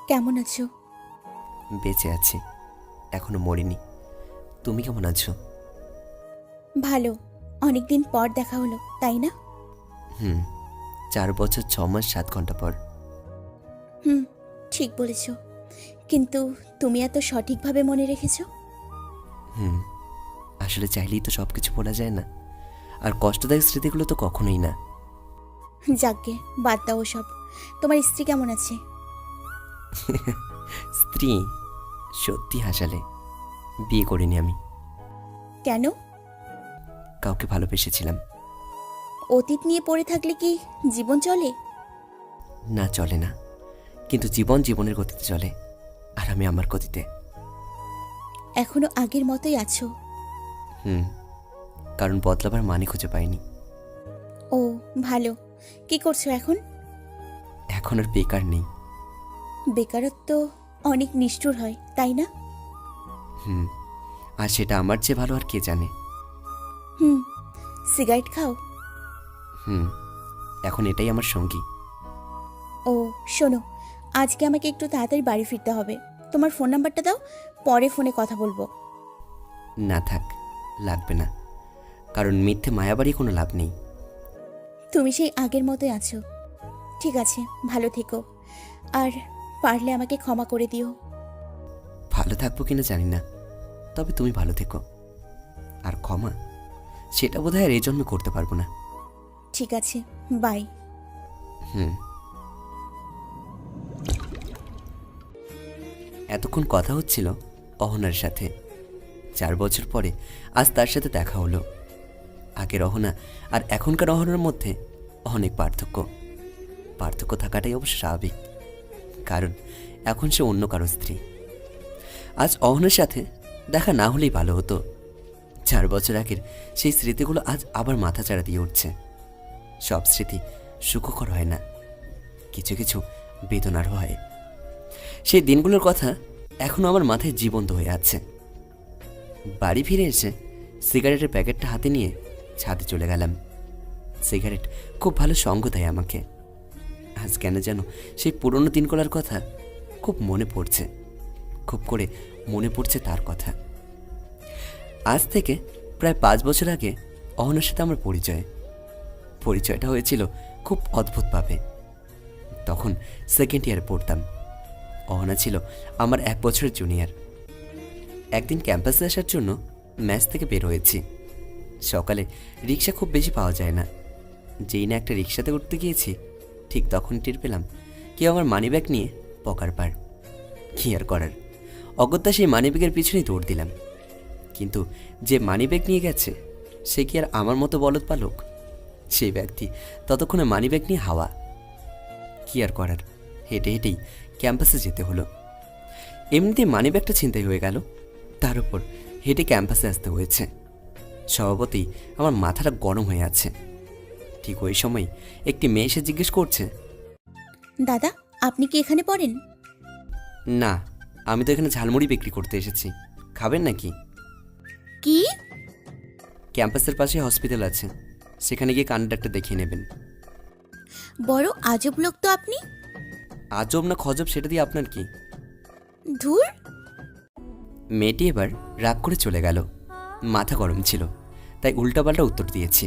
কেমন আছো? বেঁচে আছি, এখনো মরিনি। তুমি কেমন আছো? ভালো। অনেকদিন পর দেখা হলো, তাই না? 4 বছর 6 মাস 7 ঘন্টা পর। হুম, ঠিক বলেছ। কিন্তু তুমি এত সঠিকভাবে মনে রেখেছো। আসলে চাইলেই তো সব কিছু বলা যায় না, আর কষ্টদায়ক স্মৃতিগুলো তো কখনোই না। যাকগে, বাদ দাও সব। তোমার স্ত্রী কেমন আছে? স্ত্রী? সত্যি হাসালে। বিয়ে করিনি আমি। কেন? কাউকে ভালোবেসেছিলাম। অতীত নিয়ে পড়ে থাকলে কি জীবন চলে? না, চলে না। কিন্তু জীবন জীবনের গতিতে চলে, আর আমি আমার গতিতে। এখনো আগের মতোই আছো? কারণ বদলাবার মানে খুঁজে পাইনি। ও, ভালো। কি করছো এখন? এখন আর বেকার নেই। বেকারত্ব অনেক নিষ্ঠুর হয়, তাই না? আর সেটা আমার চেয়ে ভালো আর কে জানে। হুম, সিগারেট খাও? এখন এটাই আমার সঙ্গী। ও, শোনো, আজকে আমাকে একটু তাড়াতাড়ি বাড়ি ফিরতে হবে। তোমার ফোন নাম্বারটা দাও, পরে ফোনে কথা বলবো। না থাক, লাগবে না। কারণ মিথ্যে মায়াবাড়ি কোনো লাভ নেই। তুমি সেই আগের মতোই আছো। ঠিক আছে, ভালো থেকো। আর পারলে আমাকে ক্ষমা করে দিও। ভালো থাকবো কিনা জানি না, তবে তুমি ভালো থেকো। আর ক্ষমা, সেটা বোধহয় আর এই জন্মে করতে পারবো না। ঠিক আছে, বাই। এতক্ষণ কথা হচ্ছিল অহনার সাথে। 4 বছর পরে আজ তার সাথে দেখা হলো। আগের অহনা আর এখনকার অহনার মধ্যে অনেক পার্থক্য। পার্থক্য থাকাটাই অবশ্য স্বাভাবিক, কারণ এখন সে অন্য কারো স্ত্রী। আজ অহনার সাথে দেখা না হলেই ভালো হতো। 4 বছর আগের সেই স্মৃতিগুলো আজ আবার মাথাচাড়া দিয়ে উঠছে। সব স্মৃতি সুখকর হয় না, কিছু কিছু বেদনারও হয়। সেই দিনগুলোর কথা এখনো আমার মাথায় জীবন্ত হয়ে আছে। বাড়ি ফিরে এসে সিগারেটের প্যাকেটটা হাতে নিয়ে ছাদে চলে গেলাম। সিগারেট খুব ভালো সঙ্গ দেয় আমাকে। আজ কেন যেন সেই পুরনো দিনগুলোর কথা খুব মনে পড়ছে, খুব করে মনে পড়ছে তার কথা। আজ থেকে প্রায় 5 বছর আগে অহনার সাথে আমার পরিচয়টা হয়েছিল খুব অদ্ভুতভাবে। তখন সেকেন্ড ইয়ারে পড়তাম। অহনা ছিল আমার 1 বছরের জুনিয়র। একদিন ক্যাম্পাসে আসার জন্য ম্যাচ থেকে বের হয়েছি। সকালে রিক্সা খুব বেশি পাওয়া যায় না। যেই না একটা রিক্সাতে উঠতে গিয়েছি, ঠিক তখন টের পেলাম কেউ আমার মানিব্যাগ নিয়ে পকার পার। কি আর করার, অগত্যা সেই মানিব্যাগের পিছনেই দৌড় দিলাম। কিন্তু যে মানিব্যাগ নিয়ে গেছে সে কি আর আমার মতো বলদ পালক? সেই ব্যক্তি ততক্ষণে মানিব্যাগ নিয়ে হাওয়া। কি আর করার, হেঁটে হেঁটেই ক্যাম্পাসে যেতে হলো। এমনিতেই মানিব্যাগটা ছিনতাই হয়ে গেল, তার উপর হেঁটে ক্যাম্পাসে আসতে হয়েছে। স্বভাবতই আমার মাথাটা গরম হয়ে আছে। ঠিক ওই সময় একটি মেয়ে এসে জিজ্ঞেস করছে, দাদা, আপনি কি এখানে পড়েন? না, আমি তো এখানে ঝালমুড়ি বিক্রি করতে এসেছি, খাবেন নাকি? কি? ক্যাম্পাসের পাশে হসপিটাল আছে, সেখানে গিয়ে কান ডাক্তার দেখিয়ে নেবেন। বড় আজব লোক তো আপনি। আজব না খজব সেটা দিয়ে আপনার কি? ধুর। মেয়েটি এবার রাগ করে চলে গেল। মাথা গরম ছিল, তাই উল্টাপাল্টা উত্তর দিয়েছি।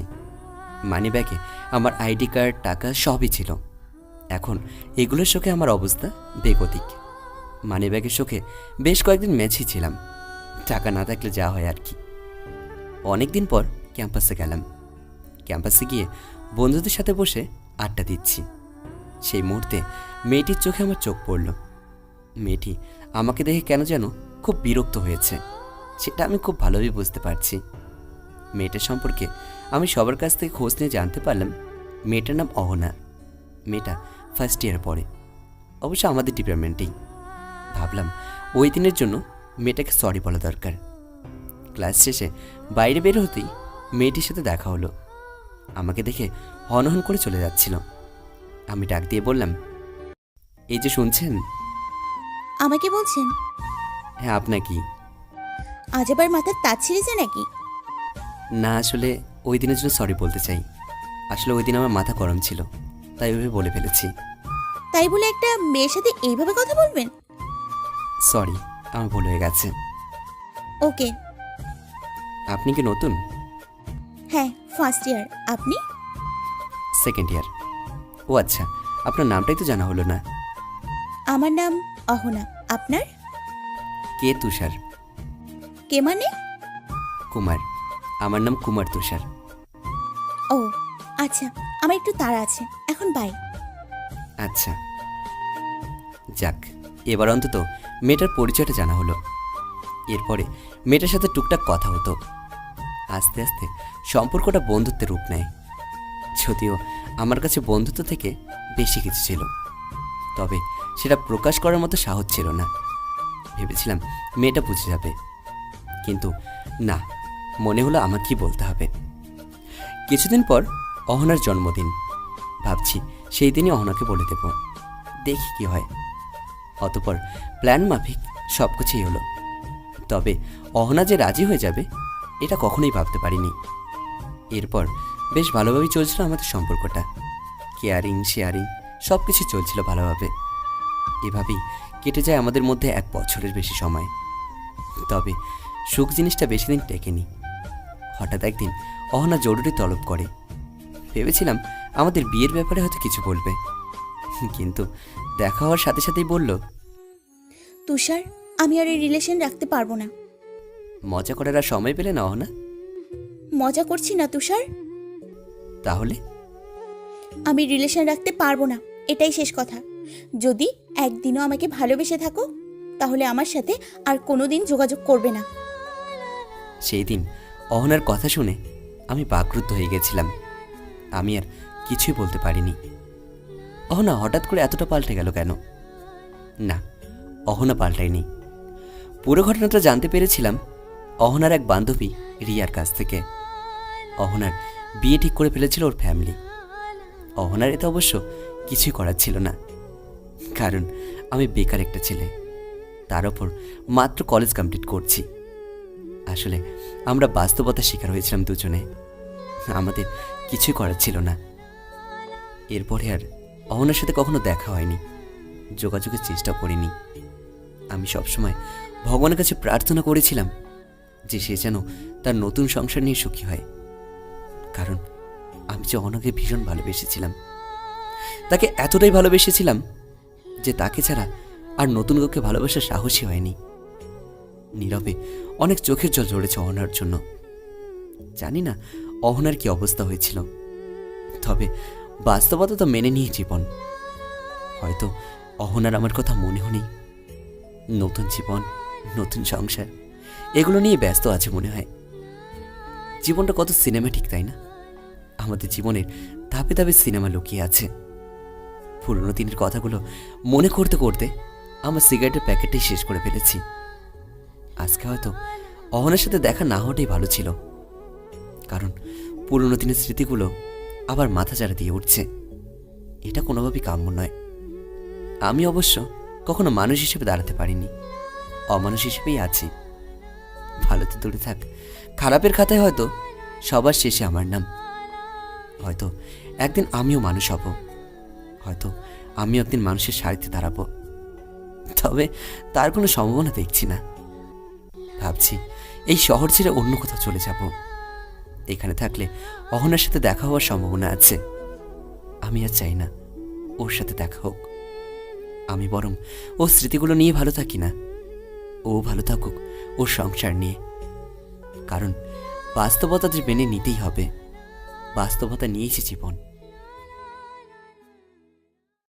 মানিব্যাগে আমার আইডি কার্ড, টাকা সবই ছিল। এখন এগুলোর শোকে আমার অবস্থা বেগতিক। মানিব্যাগের শোকে বেশ কয়েকদিন ম্যাচই ছিলাম। টাকা না থাকলে যা হয় আর কি। অনেক দিন পর ক্যাম্পাসে গেলাম। ক্যাম্পাসে গিয়ে বন্ধুদের সাথে বসে আড্ডা দিচ্ছি। সেই মুহূর্তে মেয়েটির চোখে আমার চোখ পড়ল। মেয়েটি আমাকে দেখে কেন যেন খুব বিরক্ত হয়েছে, সেটা আমি খুব ভালোভাবে বুঝতে পারছি। মেয়েটার সম্পর্কে আমি সবার কাছ থেকে খোঁজ নিয়ে জানতে পারলাম মেয়েটার নাম অহনা। মেয়েটা ফার্স্ট ইয়ারে পড়ে, অবশ্য আমাদের ডিপার্টমেন্টেই। ভাবলাম ওই দিনের জন্য মেয়েটাকে সরি বলা দরকার। ক্লাস শেষে বাইরে বের হতেই মেয়েটির সাথে দেখা হলো। আমাকে দেখে হনহন করে চলে যাচ্ছিল। আমি ডাক দিয়ে বললাম, এই যে শুনছেন? আমাকে বলছেন? হ্যাঁ, আপনাকেই। আজ আবার মাথার তাজ ছিঁড়েছে নাকি? না, আসলে ওই দিনের জন্য সরি বলতে চাই। আসলে ওই দিন আমার মাথা গরম ছিল, তাই ওইভাবে বলে ফেলেছি। তাই বলে একটা মেয়ের সাথে এইভাবে কথা বলবেন? সরি, আমার ভুল হয়ে গেছে। ওকে। আপনি কি নতুন? হ্যাঁ, ফার্স্ট ইয়ার। আপনি? Second year. ও আচ্ছা, আপনার নামটাই তো জানা হলো না। আমার নাম অহনা। আপনার? কে তুষার। কে মানে? কুমার। আমার নাম কুমার তুষার। ও আচ্ছা, আমার একটু তাড়া আছে, এখন বাই। আচ্ছা, যাক, এবার অন্তত মেয়েটার পরিচয়টা জানা হলো। এরপরে মেয়েটার সাথে টুকটাক কথা হতো। আস্তে আস্তে সম্পর্কটা বন্ধুত্বের রূপ নেয়। যদিও আমার কাছে বন্ধুত্ব থেকে বেশি কিছু ছিল, তবে সেটা প্রকাশ করার মতো সাহস ছিল না। ভেবেছিলাম মেয়েটা বুঝে যাবে, কিন্তু না, মনে হলো আমাকেই বলতে হবে। কিছুদিন পর অহনার জন্মদিন। ভাবছি সেই দিনই অহনাকে বলে দেব, দেখি কি হয়। অতপর প্ল্যান মাফিক সব কিছুই হলো, তবে অহনা যে রাজি হয়ে যাবে এটা কখনোই ভাবতে পারিনি। এরপর বেশ ভালোভাবেই চলছিল আমাদের সম্পর্কটা। কেয়ারিং শেয়ারিং সব কিছু চলছিল ভালোভাবে। এভাবেই কেটে যায় আমাদের মধ্যে 1 বছরের বেশি সময়। তবে সুখ জিনিসটা বেশি দিন টেকেনি। হঠাৎ একদিন অহনা জরুরি তলব করে। ভেবেছিলাম আমাদের বিয়ের ব্যাপারে হয়তো কিছু বলবে, কিন্তু দেখা হওয়ার সাথে সাথেই বলল, তুষার, আমি আর এই রিলেশন রাখতে পারবো না। মজা করার আর সময় পেলে না অহনা? মজা করছি না তুষার, তাহলে? আমি রিলেশন রাখতে পারবো না, এটাই শেষ কথা। যদি একদিনও আমাকে ভালোবেসে থাকো তাহলে আমার সাথে আর কোনোদিন যোগাযোগ করবে না। সেই দিন অহনার কথা শুনে আমি বাকরুদ্ধ হয়ে গেছিলাম। আমি আর কিছুই বলতে পারিনি। অহনা হঠাৎ করে এতটা পাল্টে গেল কেন? না, অহনা পাল্টায়নি। পুরো ঘটনাটা জানতে পেরেছিলাম অহনার এক বান্ধবী রিয়ার কাছ থেকে। অহনার বিয়ে ঠিক করে ফেলেছিল ওর ফ্যামিলি। অহনার এতে অবশ্য কিছুই করার ছিল না, কারণ আমি বেকার একটা ছেলে, তার ওপর মাত্র কলেজ কমপ্লিট করছি। আসলে আমরা বাস্তবতার শিকার হয়েছিলাম দুজনে, আমাদের কিছুই করার ছিল না। এরপরে আর অহনার সাথে কখনো দেখা হয়নি, যোগাযোগের চেষ্টা করিনি। আমি সবসময় ভগবানের কাছে প্রার্থনা করেছিলাম যে সে যেন তার নতুন সংসার নিয়ে সুখী হয়, কারণ আমি যে অহনাকে ভীষণ ভালোবেসেছিলাম। তাকে এতটাই ভালোবেসেছিলাম যে তাকে ছাড়া আর নতুন কাউকে ভালোবাসার সাহসই হয়নি। নীরবে অনেক চোখের জল ঝরেছে অহনার জন্য। জানি না অহনার কি অবস্থা হয়েছিল, তবে বাস্তবতা তো মেনে নিয়ে জীবন। হয়তো অহনার আমার কথা মনেও নেই। নতুন জীবন, নতুন সংসার, এগুলো নিয়ে ব্যস্ত আছে মনে হয়। জীবনটা কত সিনেম্যাটিক, তাই না? আমাদের জীবনের ধাপে ধাপে সিনেমা লুকিয়ে আছে। পুরনো দিনের কথাগুলো মনে করতে করতে আমার সিগারেটের প্যাকেটটাই শেষ করে ফেলেছি। আজকে হয়তো অহনার সাথে দেখা না হওয়াটাই ভালো ছিল, কারণ পুরনো দিনের স্মৃতিগুলো আবার মাথা চাড়া দিয়ে উঠছে। এটা কোনোভাবেই কাম্য নয়। আমি অবশ্য কখনো মানুষ হিসেবে দাঁড়াতে পারিনি, অমানুষ হিসেবেই আছি। ভালো তো দূরে থাক, খারাপের খাতায় হয়তো সবার শেষে আমার নাম। হয়তো একদিন আমিও মানুষ হব, হয়তো আমিও একদিন মানুষের সারিতে দাঁড়াবো, তবে তার কোনো সম্ভাবনা দেখছি না। ভাবছি এই শহর ছেড়ে অন্য কোথাও চলে যাব। এখানে থাকলে অহনার সাথে দেখা হওয়ার সম্ভাবনা আছে। আমি আর চাই না ওর সাথে দেখা হোক। আমি বরং ওর স্মৃতিগুলো নিয়ে ভালো থাকি না, ও ভালো থাকুক ওর সংসার নিয়ে। কারণ বাস্তবতা যে মেনে নিতেই হবে, বাস্তবতা নিয়েছি জীবন।